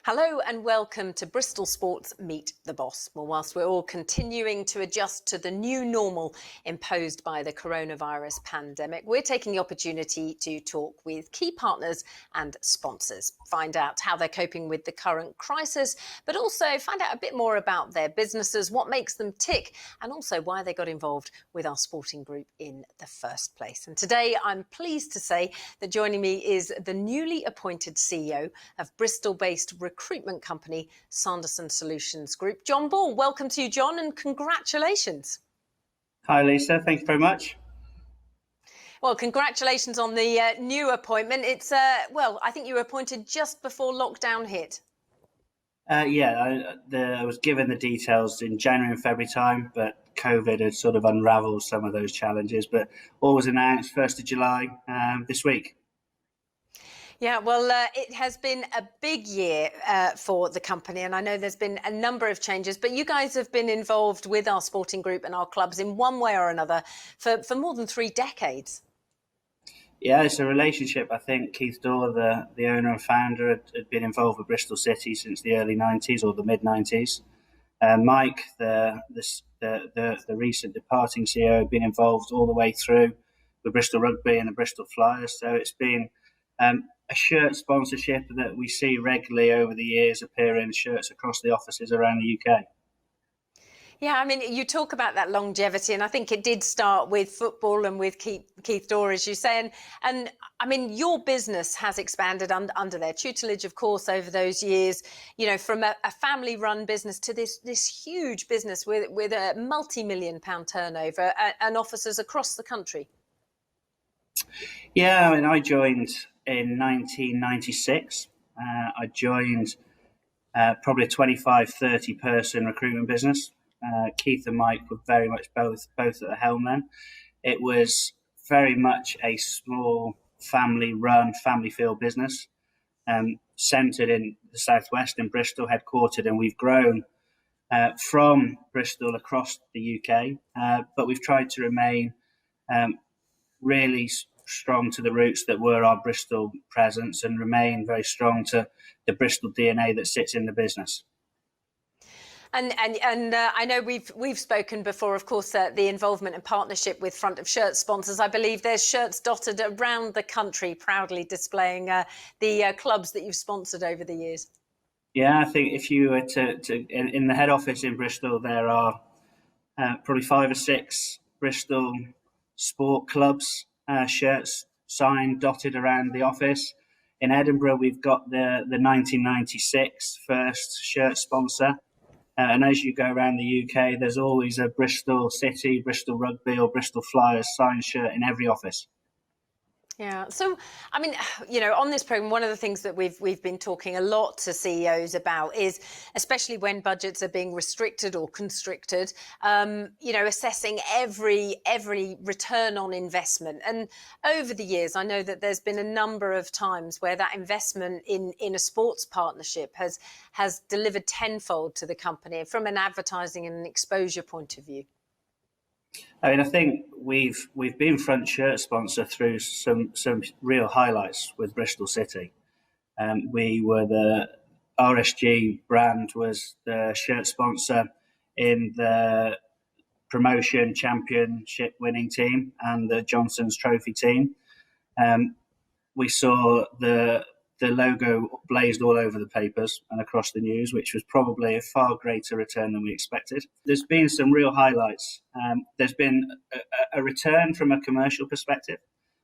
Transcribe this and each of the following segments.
Hello and welcome to Bristol Sports Meet the Boss. Well, whilst we're all continuing to adjust to the new normal imposed by the coronavirus pandemic, we're taking the opportunity to talk with key partners and sponsors, find out how they're coping with the current crisis, but also find out a bit more about their businesses, what makes them tick, and also why they got involved with our sporting group in the first place. And today I'm pleased to say that joining me is the newly appointed CEO of Bristol-based recruitment company Sanderson Solutions Group. Jon Ball, welcome to you, Jon, and congratulations. Hi, Lisa. Thank you very much. Well, congratulations on the new appointment. It's, I think you were appointed just before lockdown hit. I was given the details in January and February time, but COVID had sort of unravelled some of those challenges. But all was announced 1st of July this week. Yeah, well, it has been a big year for the company, and I know there's been a number of changes, but you guys have been involved with our sporting group and our clubs in one way or another for more than 3 decades. Yeah, it's a relationship. I think Keith Dorr, the owner and founder, had been involved with Bristol City since the early 90s or the mid-90s. Mike, the recent departing CEO, had been involved all the way through the Bristol Rugby and the Bristol Flyers. So it's been a shirt sponsorship that we see regularly over the years appear in shirts across the offices around the UK. Yeah, I mean, you talk about that longevity, and I think it did start with football and with Keith Dorr, as you say. And I mean, your business has expanded under their tutelage, of course, over those years, you know, from a family-run business to this huge business with a multi-million-pound turnover and offices across the country. Yeah, I mean, I joined in 1996. I joined probably a 25, 30 person recruitment business. Keith and Mike were very much both at the helm then. It was very much a small family-run, family-feel business, centred in the southwest in Bristol, headquartered, and we've grown from Bristol across the UK, but we've tried to remain really strong to the roots that were our Bristol presence and remain very strong to the Bristol DNA that sits in the business. And I know we've spoken before, of course, the involvement and partnership with front of shirt sponsors. I believe there's shirts dotted around the country, proudly displaying the clubs that you've sponsored over the years. Yeah, I think if you were in the head office in Bristol, there are probably 5 or 6 Bristol sport clubs shirts signed, dotted around the office. In Edinburgh, we've got the 1996 first shirt sponsor. And as you go around the UK, there's always a Bristol City, Bristol Rugby or Bristol Flyers signed shirt in every office. Yeah. So, I mean, you know, on this program, one of the things that we've been talking a lot to CEOs about is, especially when budgets are being restricted or constricted, you know, assessing every return on investment. And over the years, I know that there's been a number of times where that investment in a sports partnership has delivered tenfold to the company from an advertising and an exposure point of view. I mean, I think we've been front shirt sponsor through some real highlights with Bristol City. We were the RSG brand was the shirt sponsor in the promotion championship winning team and the Johnson's Trophy team. We saw the logo blazed all over the papers and across the news, which was probably a far greater return than we expected. There's been some real highlights. There's been a return from a commercial perspective,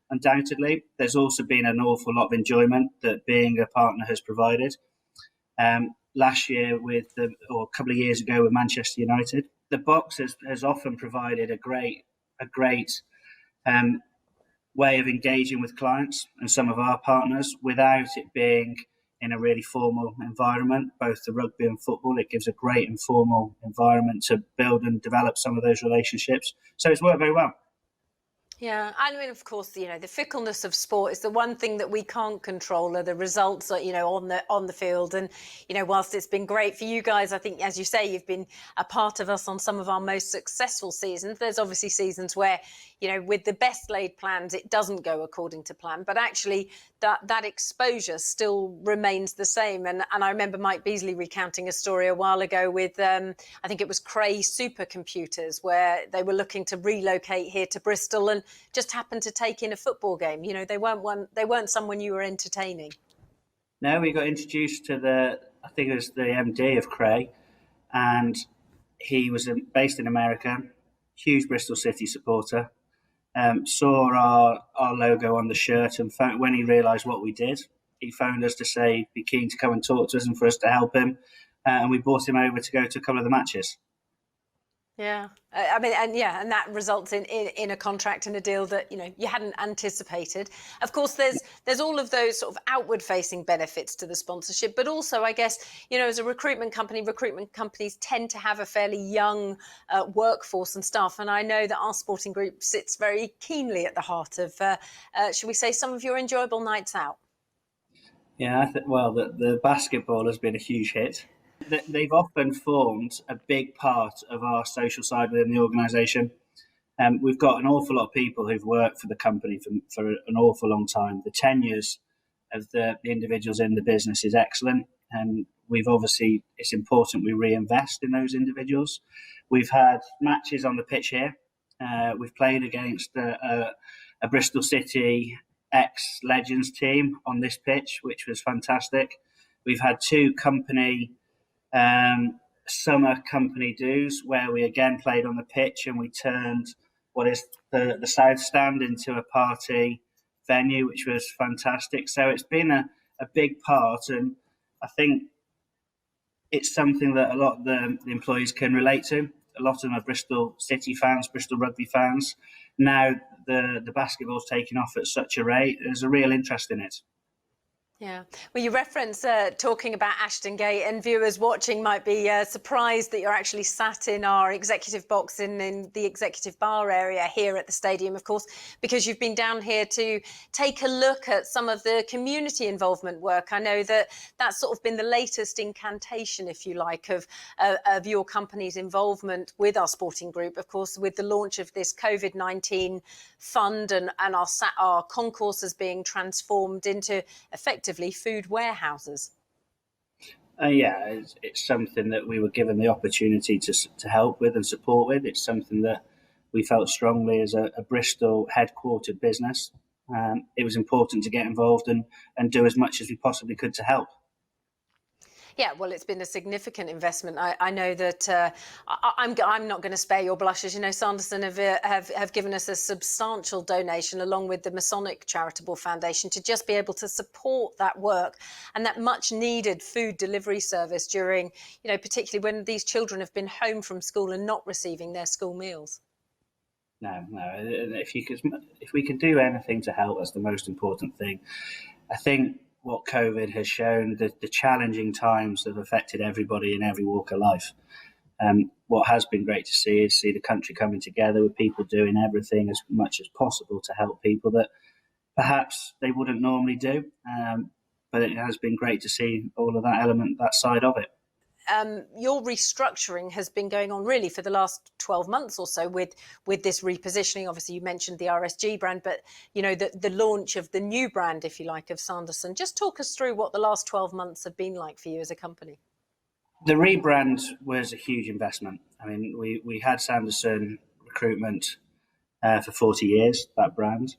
undoubtedly. There's also been an awful lot of enjoyment that being a partner has provided. Last year or a couple of years ago with Manchester United, the box has often provided a great way of engaging with clients and some of our partners without it being in a really formal environment. Both the rugby and football, it gives a great informal environment to build and develop some of those relationships. So it's worked very well. Yeah, I mean, of course, the fickleness of sport is the one thing that we can't control, are the results, on the field. And whilst it's been great for you guys, I think, as you say, you've been a part of us on some of our most successful seasons. There's obviously seasons where, with the best laid plans, it doesn't go according to plan. But actually, that exposure still remains the same. And I remember Mike Beasley recounting a story a while ago with, I think it was Cray supercomputers, where they were looking to relocate here to Bristol and just happened to take in a football game. They weren't someone you were entertaining. No, we got introduced to I think it was the MD of Cray, and he was based in America, huge Bristol City supporter. Saw our logo on the shirt, and when he realised what we did, he phoned us to say he'd be keen to come and talk to us and for us to help him. And we brought him over to go to a couple of the matches. Yeah, I mean, and that results in a contract and a deal that you hadn't anticipated. Of course, there's all of those sort of outward-facing benefits to the sponsorship, but also, I guess, as a recruitment companies tend to have a fairly young workforce and staff, and I know that our sporting group sits very keenly at the heart of, shall we say, some of your enjoyable nights out. Yeah, well, the basketball has been a huge hit. They've often formed a big part of our social side within the organisation. We've got an awful lot of people who've worked for the company for an awful long time. The tenures of the individuals in the business is excellent, and it's important we reinvest in those individuals. We've had matches on the pitch here. We've played against a Bristol City ex-Legends team on this pitch, which was fantastic. We've had two summer company dues where we again played on the pitch, and we turned what is the South Stand into a party venue, which was fantastic. So it's been a big part, and I think it's something that a lot of the employees can relate to. A lot of them are Bristol City fans, Bristol Rugby fans. Now the basketball's taking off at such a rate, there's a real interest in it. Yeah. Well, you reference talking about Ashton Gate, and viewers watching might be surprised that you're actually sat in our executive box in the executive bar area here at the stadium, of course, because you've been down here to take a look at some of the community involvement work. I know that that's sort of been the latest incantation, if you like, of your company's involvement with our sporting group, of course, with the launch of this COVID-19 fund and our concourses being transformed into effectively food warehouses. It's something that we were given the opportunity to help with and support with. It's something that we felt strongly as a Bristol headquartered business. It was important to get involved and do as much as we possibly could to help. Yeah, well, it's been a significant investment. I know that I'm not going to spare your blushes. Sanderson have given us a substantial donation along with the Masonic Charitable Foundation to just be able to support that work and that much needed food delivery service during, particularly when these children have been home from school and not receiving their school meals. No. If we can do anything to help, that's the most important thing. I think what COVID has shown, the challenging times that have affected everybody in every walk of life. What has been great to see is the country coming together with people doing everything as much as possible to help people that perhaps they wouldn't normally do. But it has been great to see all of that element, that side of it. Your restructuring has been going on really for the last 12 months or so with this repositioning. Obviously, you mentioned the RSG brand, but the launch of the new brand, if you like, of Sanderson. Just talk us through what the last 12 months have been like for you as a company. The rebrand was a huge investment. I mean, we had Sanderson Recruitment for 40 years, that brand.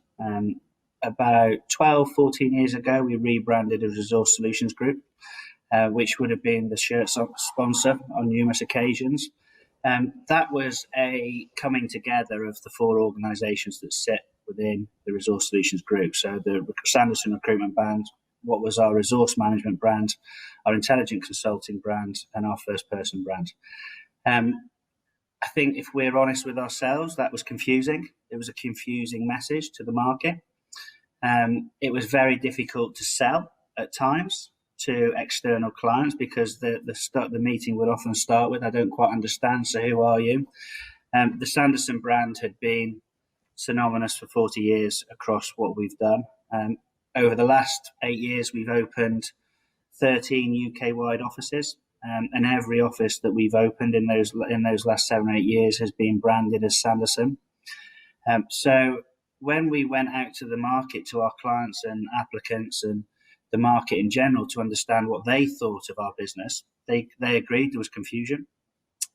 About 12, 14 years ago, we rebranded as Resource Solutions Group, which would have been the shirt sponsor on numerous occasions. That was a coming together of the four organisations that sit within the Resource Solutions Group. So the Sanderson Recruitment brand, what was our resource management brand, our intelligent consulting brand, and our first person brand. I think if we're honest with ourselves, that was confusing. It was a confusing message to the market. It was very difficult to sell at times to external clients because the meeting would often start with, "I don't quite understand, so who are you?" The Sanderson brand had been synonymous for 40 years across what we've done. Over the last 8 years, we've opened 13 UK-wide offices, and every office that we've opened in those last 7 or 8 years has been branded as Sanderson. So when we went out to the market, to our clients and applicants and the market in general, to understand what they thought of our business, they agreed there was confusion.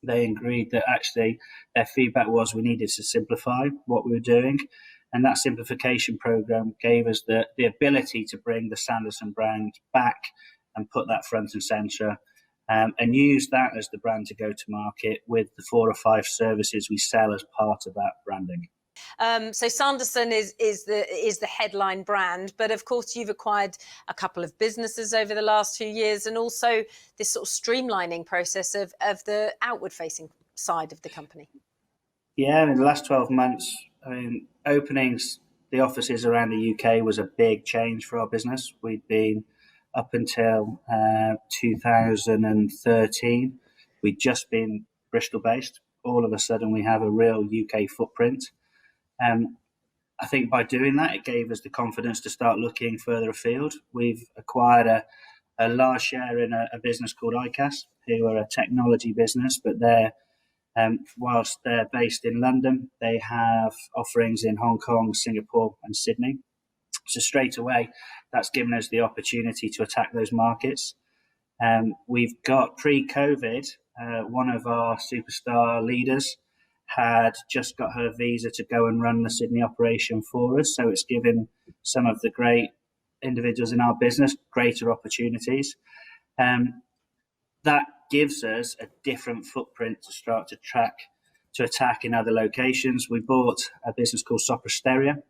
They agreed that actually their feedback was we needed to simplify what we were doing. And that simplification program gave us the ability to bring the Sanderson brand back and put that front and centre, and use that as the brand to go to market with the 4 or 5 services we sell as part of that branding. So Sanderson is the headline brand, but of course you've acquired a couple of businesses over the last few years, and also this sort of streamlining process of the outward-facing side of the company. Yeah, in the last 12 months, opening the offices around the UK was a big change for our business. We'd been up until 2013, we'd just been Bristol-based. All of a sudden, we have a real UK footprint. I think by doing that, it gave us the confidence to start looking further afield. We've acquired a large share in a business called ICAS, who are a technology business, but whilst they're based in London, they have offerings in Hong Kong, Singapore, and Sydney. So straight away, that's given us the opportunity to attack those markets. We've got pre-COVID, one of our superstar leaders had just got her visa to go and run the Sydney operation for us. So it's given some of the great individuals in our business greater opportunities. That gives us a different footprint to start to attack in other locations. We bought a business called Sopra Steria,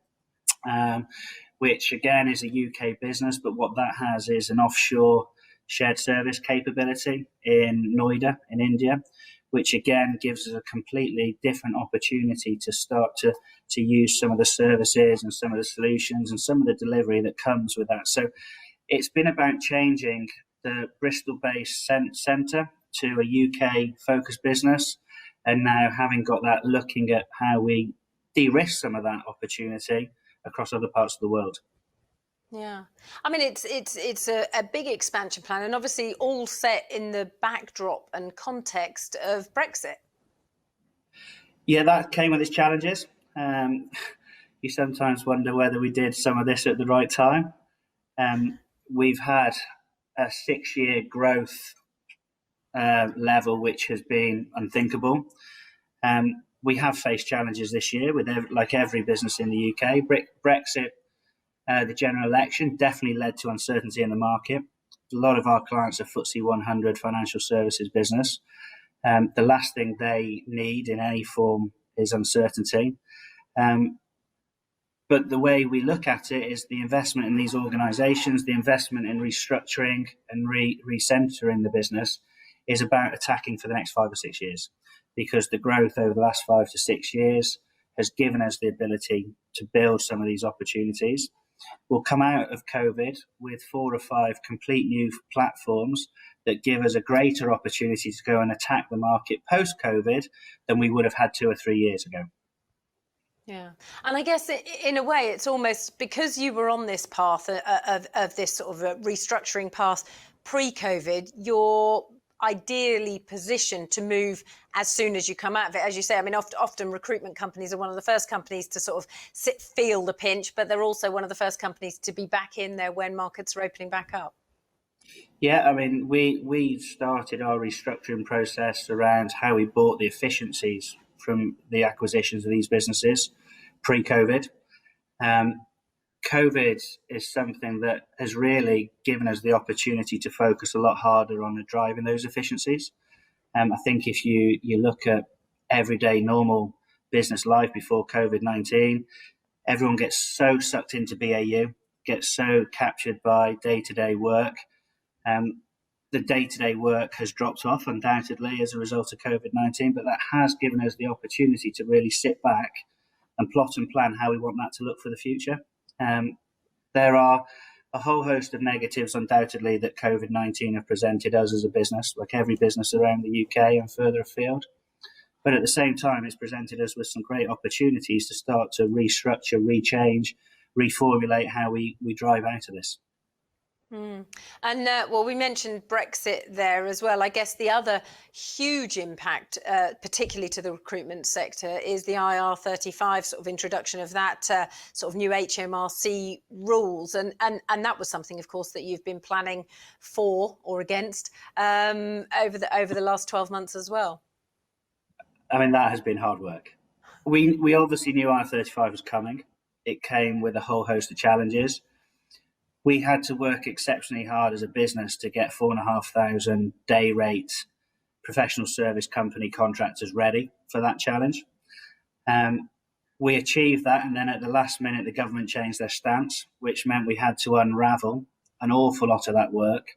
which again is a UK business, but what that has is an offshore shared service capability in Noida in India, which again gives us a completely different opportunity to start to use some of the services and some of the solutions and some of the delivery that comes with that. So it's been about changing the Bristol-based centre to a UK-focused business, and now having got that, looking at how we de-risk some of that opportunity across other parts of the world. Yeah, I mean it's a big expansion plan, and obviously all set in the backdrop and context of Brexit. Yeah, that came with its challenges. You sometimes wonder whether we did some of this at the right time. We've had a 6-year growth level which has been unthinkable. We have faced challenges this year with like every business in the UK. Brexit. The general election definitely led to uncertainty in the market. A lot of our clients are FTSE 100 financial services business. The last thing they need in any form is uncertainty. But the way we look at it is the investment in these organisations, the investment in restructuring and recentering the business is about attacking for the next 5 or 6 years, because the growth over the last 5 to 6 years has given us the ability to build some of these opportunities. We'll come out of COVID with 4 or 5 complete new platforms that give us a greater opportunity to go and attack the market post-COVID than we would have had 2 or 3 years ago. Yeah, and I guess in a way it's almost because you were on this path of this sort of a restructuring path pre-COVID, you're ideally positioned to move as soon as you come out of it. As you say, I mean, often recruitment companies are one of the first companies to sort of feel the pinch, but they're also one of the first companies to be back in there when markets are opening back up. Yeah, I mean, we started our restructuring process around how we bought the efficiencies from the acquisitions of these businesses pre-COVID. COVID is something that has really given us the opportunity to focus a lot harder on driving those efficiencies. I think if you look at everyday normal business life before COVID-19, everyone gets so sucked into BAU, gets so captured by day-to-day work. The day-to-day work has dropped off undoubtedly as a result of COVID-19, but that has given us the opportunity to really sit back and plot and plan how we want that to look for the future. There are a whole host of negatives undoubtedly that COVID-19 have presented us as a business, like every business around the UK and further afield. But at the same time, it's presented us with some great opportunities to start to restructure, rechange, reformulate how we drive out of this. And well, we mentioned Brexit there as well. I guess the other huge impact, particularly to the recruitment sector, is the IR35 sort of introduction of that sort of new HMRC rules, and that was something, of course, that you've been planning for or against over the last 12 months as well. I mean, that has been hard work. We obviously knew IR35 was coming. It came with a whole host of challenges. We had to work exceptionally hard as a business to get 4,500 day rate professional service company contractors ready for that challenge. We achieved that, and then at the last minute, the government changed their stance, which meant we had to unravel an awful lot of that work.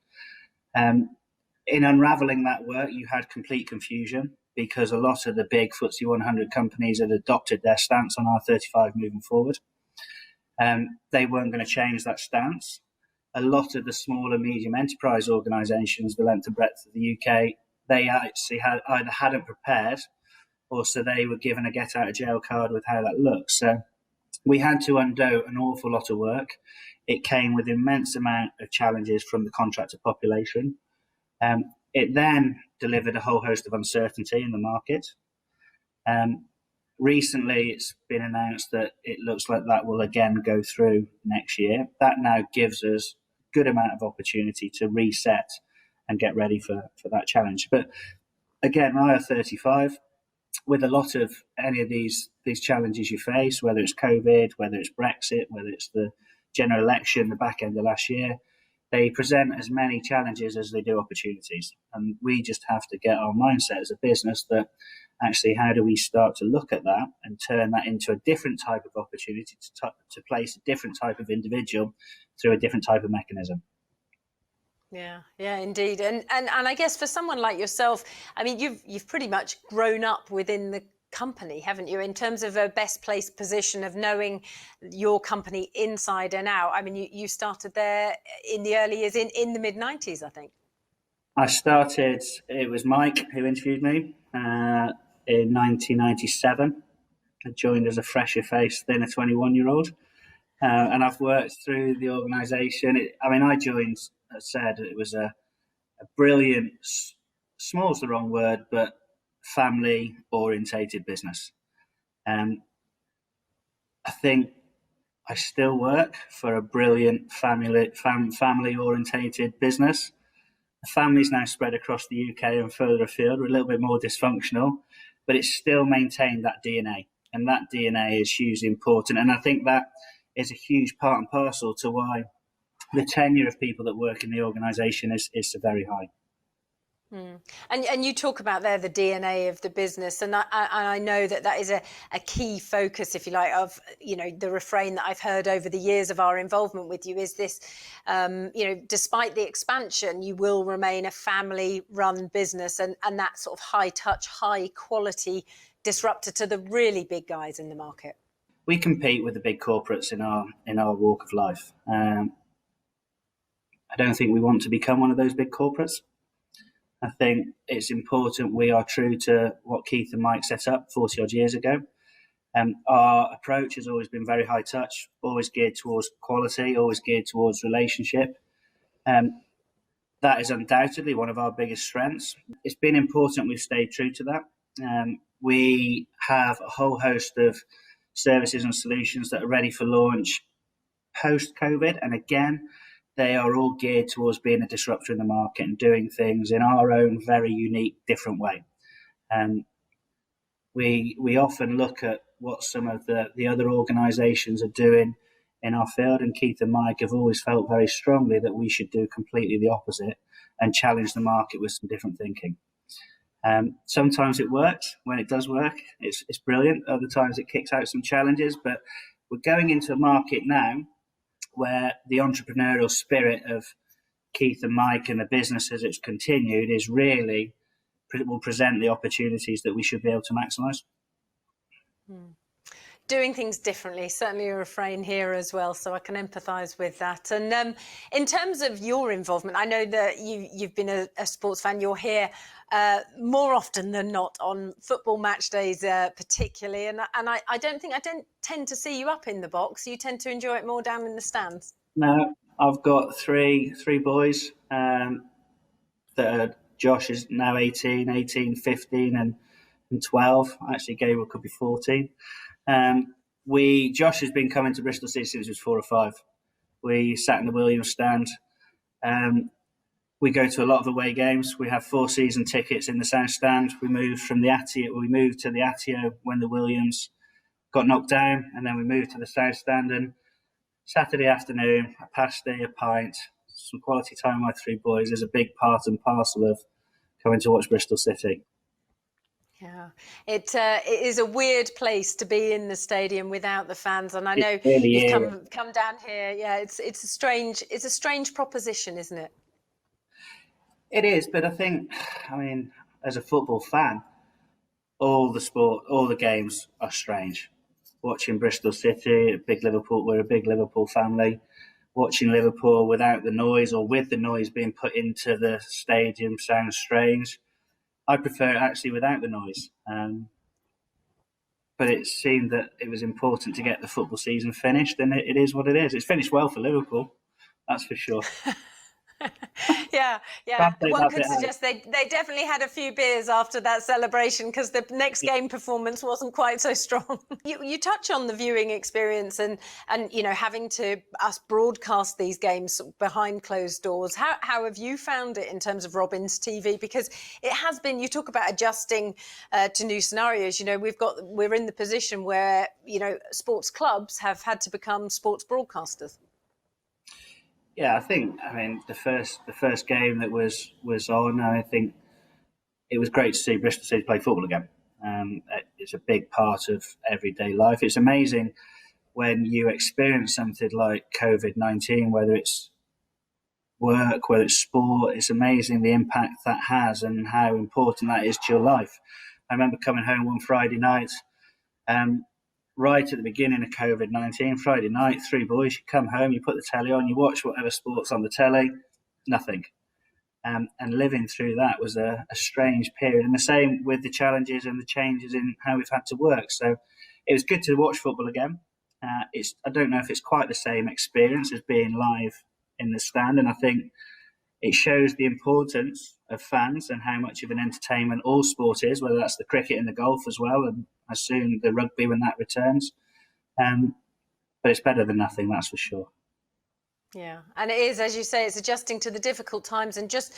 In unraveling that work, you had complete confusion because a lot of the big FTSE 100 companies had adopted their stance on R35 moving forward. They weren't going to change that stance. A lot of the small and medium enterprise organisations, the length and breadth of the UK, they actually either hadn't prepared, or so they were given a get out of jail card with how that looks. So we had to undo an awful lot of work. It came with immense amount of challenges from the contractor population. It then delivered a whole host of uncertainty in the market. Recently, it's been announced that it looks like that will again go through next year. That now gives us a good amount of opportunity to reset and get ready for that challenge. But again, IR35, with a lot of any of these challenges you face, whether it's COVID, whether it's Brexit, whether it's the general election, the back end of last year, they present as many challenges as they do opportunities. And we just have to get our mindset as a business that actually, how do we start to look at that and turn that into a different type of opportunity to place a different type of individual through a different type of mechanism? Yeah, indeed. And I guess for someone like yourself, I mean, you've pretty much grown up within the company, haven't you, in terms of a best placed position of knowing your company inside and out. I mean, you started there in the early years, in the mid-90s, I think. I started, it was Mike who interviewed me in 1997. I joined as a fresher face, then a 21-year-old. And I've worked through the organisation. I joined, as I said, it was a brilliant, small's the wrong word, but family-orientated business. I think I still work for a brilliant family-orientated business. The family's now spread across the UK and further afield. We're a little bit more dysfunctional, but it's still maintained that DNA. And that DNA is hugely important. And I think that is a huge part and parcel to why the tenure of people that work in the organisation is so very high. And you talk about there the DNA of the business, and I know that is a key focus, if you like, of the refrain that I've heard over the years of our involvement with you is this, despite the expansion, you will remain a family-run business, and that sort of high-touch, high-quality disruptor to the really big guys in the market. We compete with the big corporates in our walk of life. I don't think we want to become one of those big corporates. I think it's important we are true to what Keith and Mike set up 40 odd years ago. Our approach has always been very high touch, always geared towards quality, always geared towards relationship. That is undoubtedly one of our biggest strengths. It's been important we've stayed true to that. We have a whole host of services and solutions that are ready for launch post-COVID. And again, they are all geared towards being a disruptor in the market and doing things in our own very unique, different way. We often look at what some of the other organisations are doing in our field, and Keith and Mike have always felt very strongly that we should do completely the opposite and challenge the market with some different thinking. Sometimes it works. When it does work, it's brilliant. Other times it kicks out some challenges, but we're going into a market now where the entrepreneurial spirit of Keith and Mike and the business as it's continued is really will present the opportunities that we should be able to maximise. doing things differently. Certainly a refrain here as well, so I can empathise with that. And in terms of your involvement, I know that you've been a sports fan. You're here more often than not on football match days, particularly. And I don't tend to see you up in the box. You tend to enjoy it more down in the stands. No, I've got three boys that are, Josh is now 18, 15 and 12. Actually, Gabriel could be 14. Josh has been coming to Bristol City since he was 4 or 5. We sat in the Williams stand. We go to a lot of away games. We have 4 season tickets in the South Stand. We moved to the Atio when the Williams got knocked down, and then we moved to the South Stand. And Saturday afternoon, a pasty, a pint, some quality time with my 3 boys is a big part and parcel of coming to watch Bristol City. Yeah, it is a weird place to be in the stadium without the fans, and I know really you've come down here. Yeah, it's a strange proposition, isn't it? It is, but I mean, as a football fan, all the games are strange. Watching Bristol City, we're a big Liverpool family. Watching Liverpool without the noise or with the noise being put into the stadium sounds strange. I prefer it actually without the noise. But it seemed that it was important to get the football season finished, and it is what it is. It's finished well for Liverpool, that's for sure. Yeah. One could suggest they definitely had a few beers after that celebration, because the next game performance wasn't quite so strong. You touch on the viewing experience and having to us broadcast these games behind closed doors. How have you found it in terms of Robin's TV? Because it has been. You talk about adjusting to new scenarios. We're in the position where sports clubs have had to become sports broadcasters. Yeah, I mean the first game that was on, I think it was great to see Bristol City play football again. It's a big part of everyday life. It's amazing when you experience something like COVID-19, whether it's work, whether it's sport. It's amazing the impact that has and how important that is to your life. I remember coming home one Friday night. Right at the beginning of COVID-19, Friday night, 3 boys, you come home, you put the telly on, you watch whatever sport's on the telly, nothing. And living through that was a strange period. And the same with the challenges and the changes in how we've had to work. So it was good to watch football again. I don't know if it's quite the same experience as being live in the stand. And I think it shows the importance of fans and how much of an entertainment all sport is, whether that's the cricket and the golf as well, and as soon the rugby when that returns. But it's better than nothing, that's for sure. Yeah, and it is, as you say, it's adjusting to the difficult times and just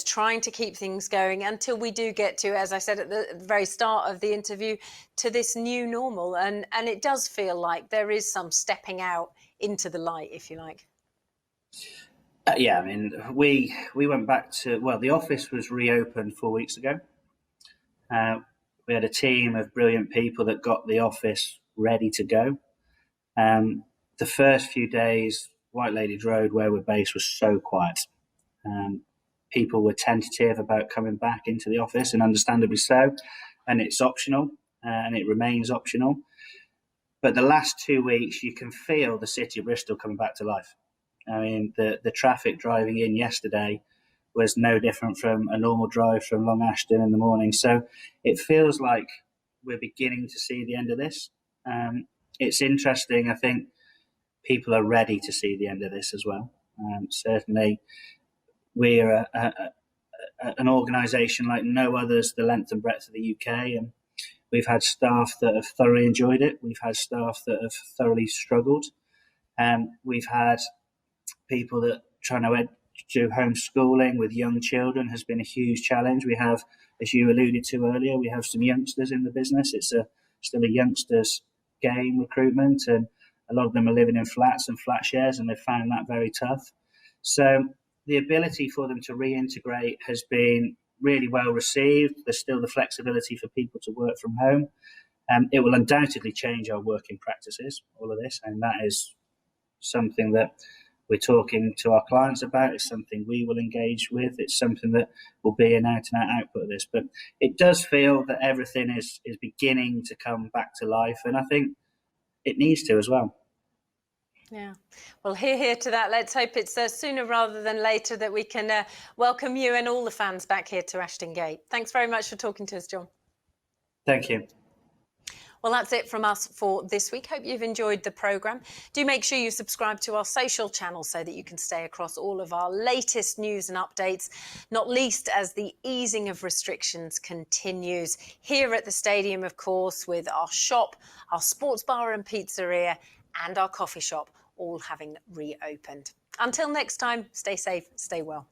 trying to keep things going until we do get to, as I said at the very start of the interview, to this new normal. And it does feel like there is some stepping out into the light, if you like. Yeah, I mean, we went back to, the office was reopened 4 weeks ago. We had a team of brilliant people that got the office ready to go. The first few days, White Ladies Road, where we're based, was so quiet. People were tentative about coming back into the office, and understandably so. And it's optional, and it remains optional. But the last 2 weeks, you can feel the city of Bristol coming back to life. I mean, the traffic driving in yesterday was no different from a normal drive from Long Ashton in the morning. So it feels like we're beginning to see the end of this. It's interesting. I think people are ready to see the end of this as well. Certainly, we are an organisation like no others, the length and breadth of the UK, and we've had staff that have thoroughly enjoyed it. We've had staff that have thoroughly struggled. We've had people that trying to do homeschooling with young children has been a huge challenge. We have, as you alluded to earlier, we have some youngsters in the business. It's still a youngsters game, recruitment, and a lot of them are living in flats and flat shares, and they've found that very tough. So the ability for them to reintegrate has been really well received. There's still the flexibility for people to work from home. It will undoubtedly change our working practices, all of this, and that is something that we're talking to our clients about. It's something we will engage with. It's something that will be an out-and-out output of this. But it does feel that everything is beginning to come back to life. And I think it needs to as well. Yeah, well, hear to that. Let's hope it's sooner rather than later that we can welcome you and all the fans back here to Ashton Gate. Thanks very much for talking to us, Jon. Thank you. Well, that's it from us for this week. Hope you've enjoyed the programme. Do make sure you subscribe to our social channels so that you can stay across all of our latest news and updates, not least as the easing of restrictions continues here at the stadium, of course, with our shop, our sports bar and pizzeria and our coffee shop all having reopened. Until next time, stay safe, stay well.